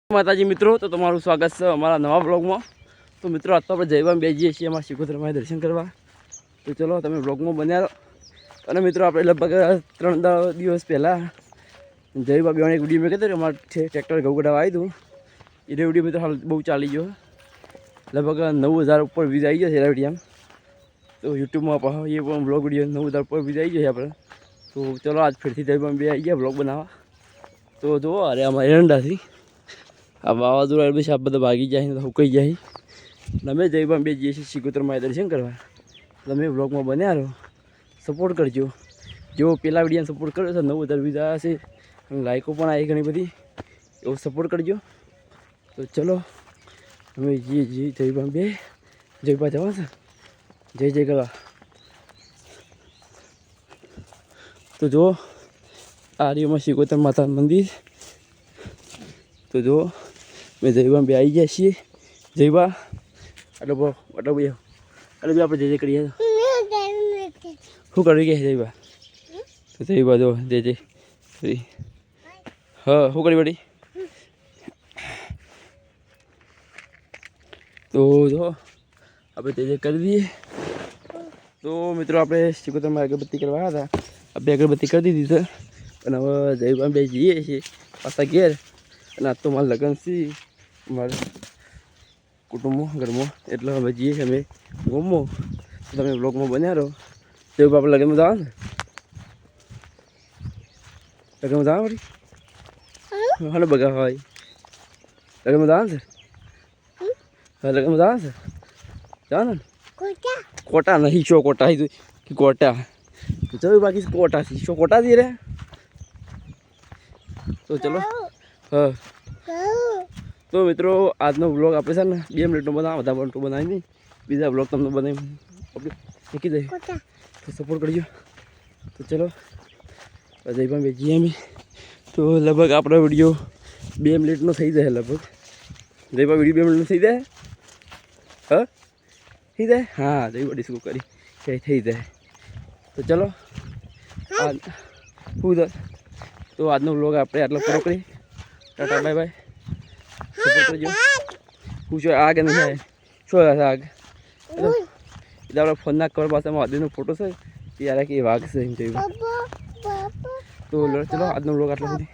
માતાજી મિત્રો, તો તમારું સ્વાગત છે અમારા નવા બ્લોગમાં। તો મિત્રો આજ તો આપણે જયવામ બેસીએ છીએ અમારા શિકોતરમાં દર્શન કરવા। તો ચલો તમે બ્લોગમાં બન્યા રહો। અને મિત્રો આપણે લગભગ 3 દિવસ પહેલાં જયવા બેવાને એક વિડીયો મેં કહેતો અમારે ટ્રેક્ટર ઘઉં કઢાવવા આવ્યું હતું। એ વિડીયો મિત્રો હાલ બહુ ચાલી ગયો, લગભગ 9000 ઉપર વ્યૂઝ આવી ગયો છે એ વિડીયામાં। તો યુટ્યુબમાં પણ એ પણ બ્લોગ વિડીયો 9000 ઉપર વ્યૂઝ આવી ગયો છે આપણે। તો ચલો આજ ફરીથી જયવામ બે આવી ગયા બ્લોગ બનાવવા। તો જુઓ અરે અમારે એરંડાથી આ વાવાઝોડા બસ આ બધા ભાગી જાય તો સુકાઈ જાય। અમે જયવામ બે જઈએ છીએ શિકોતરમાં દર્શન કરવા। તમે બ્લોગમાં બન્યા રહો, સપોર્ટ કરજો। જો પેલા વિડીયોને સપોર્ટ કર્યો છે 9000 વ્યૂઝ આવ્યા છે અને લાઈકો પણ આવી ઘણી બધી, એવો સપોર્ટ કરજો। તો ચલો અમે જઈએ જયવામ બે જયપા જવા છે જય જય કરવા। તો જો આ રહ્યું શિકોતર માતાનું મંદિર। તો જો મેં જયવામ બે આવી ગયા છીએ। જયવા એટલે ભાઈ આપણે જય જય કરીએ। શું કરવી કે જયવા? તો જયવા જો જય જય હા શું કરી બડી? તો જો આપણે જય જય કરી દઈએ। તો મિત્રો આપણે શિકોતરમાં અગરબત્તી કરવા આવ્યા હતા, આપણે અગરબત્તી કરી દીધી છે અને હવે જયવામ બે જઈએ છીએ પાછા ઘેર। અને આજ તો મારા લગ્ન છે મારા કુટુંબમાં ઘરમાં, એટલે અમે જઈએ છીએ અમે ગમો। તમે બ્લોગમાં બન્યા રહો। તો આપણે લગ્નમાં જવા ને, લગ્નમાં જવા પડી હાલો બગા હોય લગ્નમાં જવા છે, હા લગ્નમાં જવા છે જવા ને કોટા નહીં શો કોટા કે કોટા જવું બાકી કોટા થી શો કોટા થી રે। તો ચલો હા તો મિત્રો આજનો બ્લોગ આપણે છે ને 2 મિનિટનો બનાવો, બધા મિનિટનો બનાવી નહીં, બીજા બ્લોગ તમને બનાવી આપણે મૂકી દઈએ તો સપોર્ટ કરજો। તો ચલો જયવામ બેજીએ અમે। તો લગભગ આપણો વિડીયો 2 મિનિટનો થઈ જાય લગભગ। જયવા વિડીયો 2 મિનિટનો થઈ જાય હા થઈ જાય હા જયવા ડિસ્કો કરી ક્યાંય થઈ જાય। તો ચલો આ શું તો આજનો બ્લોગ આપણે આટલો પૂરો કરીએ। ટાટા બાય બાય, સપોર્ટ કરજો। શું છે આગ નહીં આવે શું હશે આગ એટલે આપણે ફોનના કવર પાસે મહાદેવનો ફોટો છે ત્યારે કે વાઘ છે એમ થયું। તો ચલો આજનો બ્લોગ આટલો સુધી।